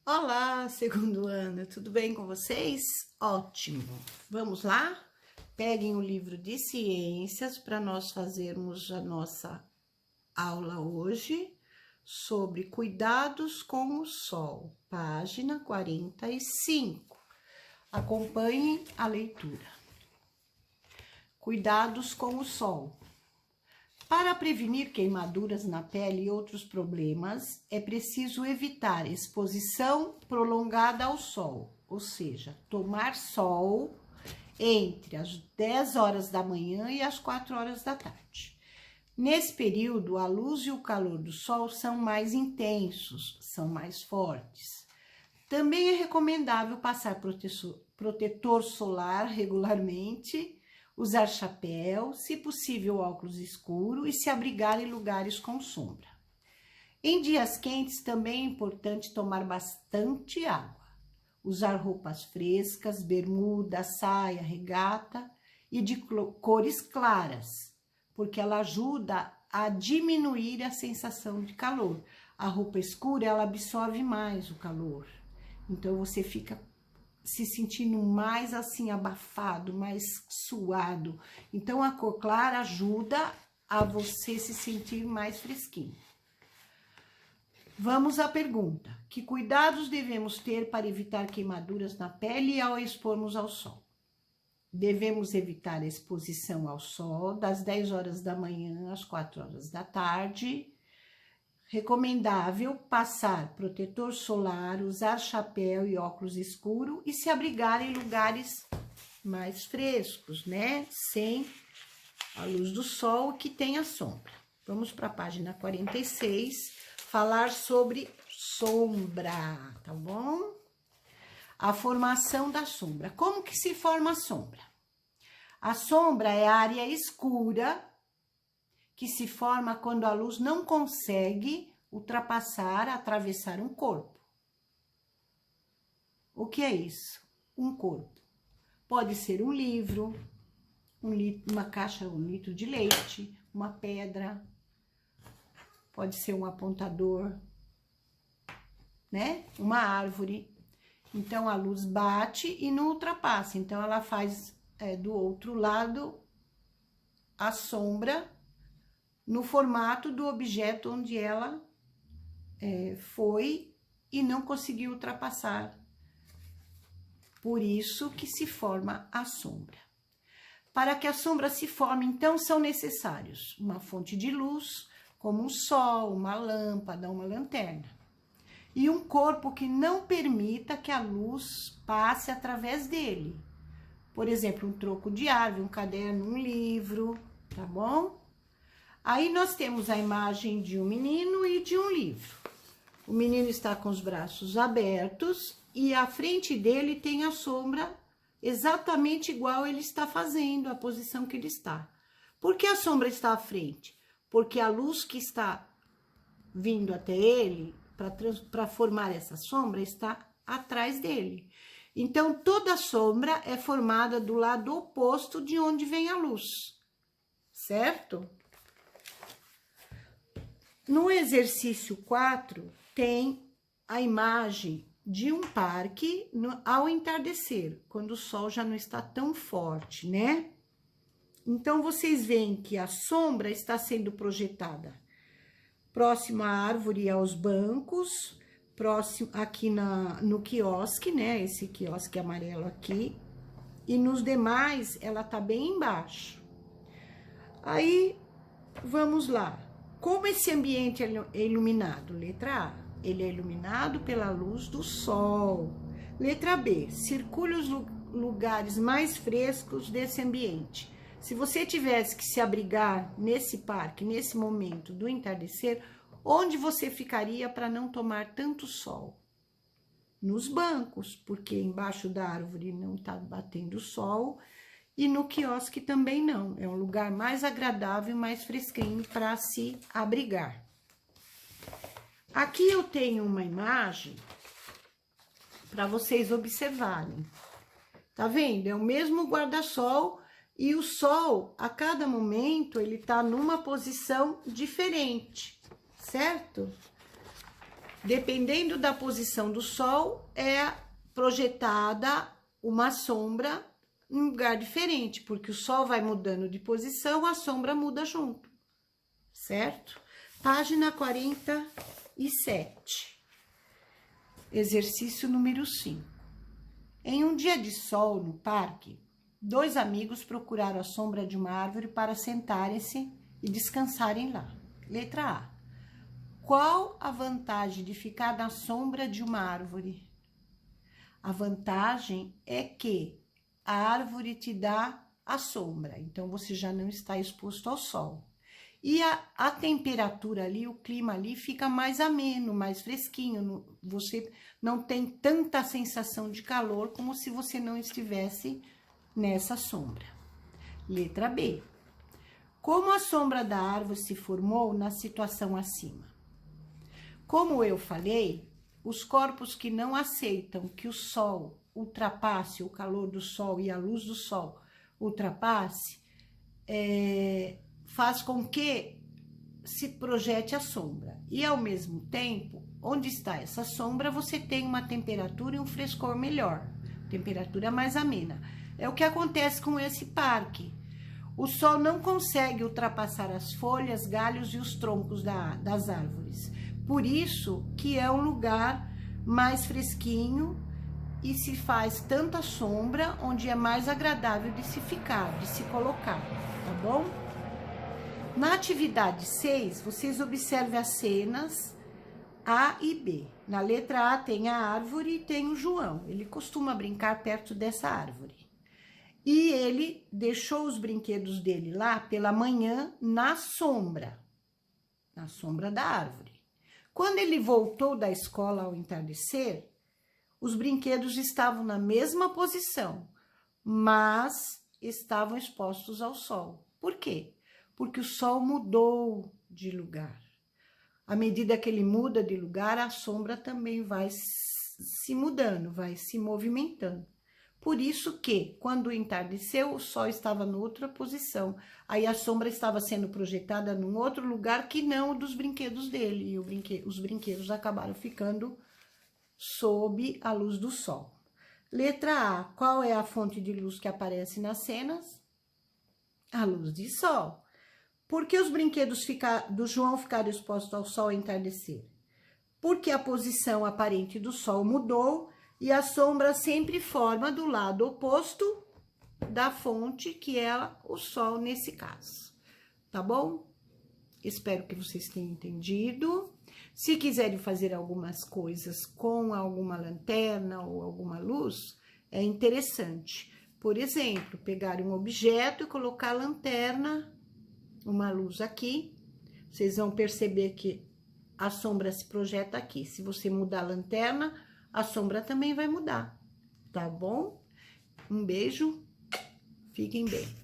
Olá, segundo ano, tudo bem com vocês? Ótimo! Vamos lá? Peguem o livro de ciências para nós fazermos a nossa aula hoje sobre cuidados com o sol, página 45. Acompanhem a leitura. Cuidados com o sol. Para prevenir queimaduras na pele e outros problemas, é preciso evitar exposição prolongada ao sol, ou seja, tomar sol entre as 10 horas da manhã e as 4 horas da tarde. Nesse período, a luz e o calor do sol são mais intensos, são mais fortes. Também é recomendável passar protetor solar regularmente, usar chapéu, se possível óculos escuros e se abrigar em lugares com sombra. Em dias quentes também é importante tomar bastante água, usar roupas frescas, bermuda, saia, regata e de cores claras, porque ela ajuda a diminuir a sensação de calor. A roupa escura, ela absorve mais o calor, então você fica se sentindo mais assim abafado, mais suado. Então a cor clara ajuda a você se sentir mais fresquinho. Vamos à pergunta: que cuidados devemos ter para evitar queimaduras na pele ao expormos ao sol? Devemos evitar a exposição ao sol das 10 horas da manhã às 4 horas da tarde. Recomendável passar protetor solar, usar chapéu e óculos escuros e se abrigar em lugares mais frescos, né? Sem a luz do sol que tenha sombra. Vamos para a página 46, falar sobre sombra, tá bom? A formação da sombra. Como que se forma a sombra? A sombra é a área escura que se forma quando a luz não consegue ultrapassar, atravessar um corpo. O que é isso? Um corpo. Pode ser um livro, uma caixa, 1 litro de leite, uma pedra, pode ser um apontador, né? Uma árvore. Então, a luz bate e não ultrapassa. Então, ela faz do outro lado a sombra no formato do objeto onde ela foi e não conseguiu ultrapassar. Por isso que se forma a sombra. Para que a sombra se forme, então, são necessários uma fonte de luz, como um sol, uma lâmpada, uma lanterna. E um corpo que não permita que a luz passe através dele. Por exemplo, um tronco de árvore, um caderno, um livro, tá bom? Aí nós temos a imagem de um menino e de um livro. O menino está com os braços abertos e à frente dele tem a sombra exatamente igual ele está fazendo, a posição que ele está. Por que a sombra está à frente? Porque a luz que está vindo até ele, para formar essa sombra, está atrás dele. Então, toda sombra é formada do lado oposto de onde vem a luz, certo? No exercício 4, tem a imagem de um parque ao entardecer, quando o sol já não está tão forte, né? Então, vocês veem que a sombra está sendo projetada próximo à árvore e aos bancos, próximo aqui no quiosque, né? Esse quiosque amarelo aqui. E nos demais, ela tá bem embaixo. Aí, vamos lá. Como esse ambiente é iluminado? Letra A, ele é iluminado pela luz do sol. Letra B, circule os lugares mais frescos desse ambiente. Se você tivesse que se abrigar nesse parque, nesse momento do entardecer, onde você ficaria para não tomar tanto sol? Nos bancos, porque embaixo da árvore não está batendo sol. E no quiosque também não, é um lugar mais agradável, mais fresquinho para se abrigar. Aqui eu tenho uma imagem para vocês observarem. Tá vendo? É o mesmo guarda-sol e o sol, a cada momento, ele tá numa posição diferente, certo? dependendo da posição do sol, é projetada uma sombra em um lugar diferente, porque o sol vai mudando de posição, a sombra muda junto, certo? Página 47. Exercício número 5. Em um dia de sol no parque, 2 amigos procuraram a sombra de uma árvore para sentarem-se e descansarem lá. Letra A. Qual a vantagem de ficar na sombra de uma árvore? A vantagem é que a árvore te dá a sombra, então você já não está exposto ao sol. E a temperatura ali, o clima ali fica mais ameno, mais fresquinho. Você não tem tanta sensação de calor como se você não estivesse nessa sombra. Letra B. Como a sombra da árvore se formou na situação acima? Como eu falei, os corpos que não aceitam que o sol ultrapasse, o calor do sol e a luz do sol ultrapasse, faz com que se projete a sombra. E, ao mesmo tempo, onde está essa sombra, você tem uma temperatura e um frescor melhor, temperatura mais amena. É o que acontece com esse parque. O sol não consegue ultrapassar as folhas, galhos e os troncos das árvores. Por isso que é um lugar mais fresquinho e se faz tanta sombra, onde é mais agradável de se ficar, de se colocar, tá bom? Na atividade 6, vocês observem as cenas A e B. Na letra A tem a árvore e tem o João. Ele costuma brincar perto dessa árvore. E ele deixou os brinquedos dele lá pela manhã na sombra da árvore. Quando ele voltou da escola ao entardecer, os brinquedos estavam na mesma posição, mas estavam expostos ao sol. Por quê? Porque o sol mudou de lugar. À medida que ele muda de lugar, a sombra também vai se mudando, vai se movimentando. Por isso que, quando entardeceu, o sol estava em outra posição. Aí a sombra estava sendo projetada num outro lugar que não o dos brinquedos dele. E os brinquedos acabaram ficando sob a luz do sol. Letra A. Qual é a fonte de luz que aparece nas cenas? A luz de sol. Por que os brinquedos do João ficaram expostos ao sol ao entardecer? Porque a posição aparente do sol mudou e a sombra sempre forma do lado oposto da fonte, que é o sol nesse caso. Tá bom? Espero que vocês tenham entendido. Se quiserem fazer algumas coisas com alguma lanterna ou alguma luz, é interessante. Por exemplo, pegar um objeto e colocar a lanterna, uma luz aqui, vocês vão perceber que a sombra se projeta aqui. Se você mudar a lanterna, a sombra também vai mudar, tá bom? Um beijo, fiquem bem.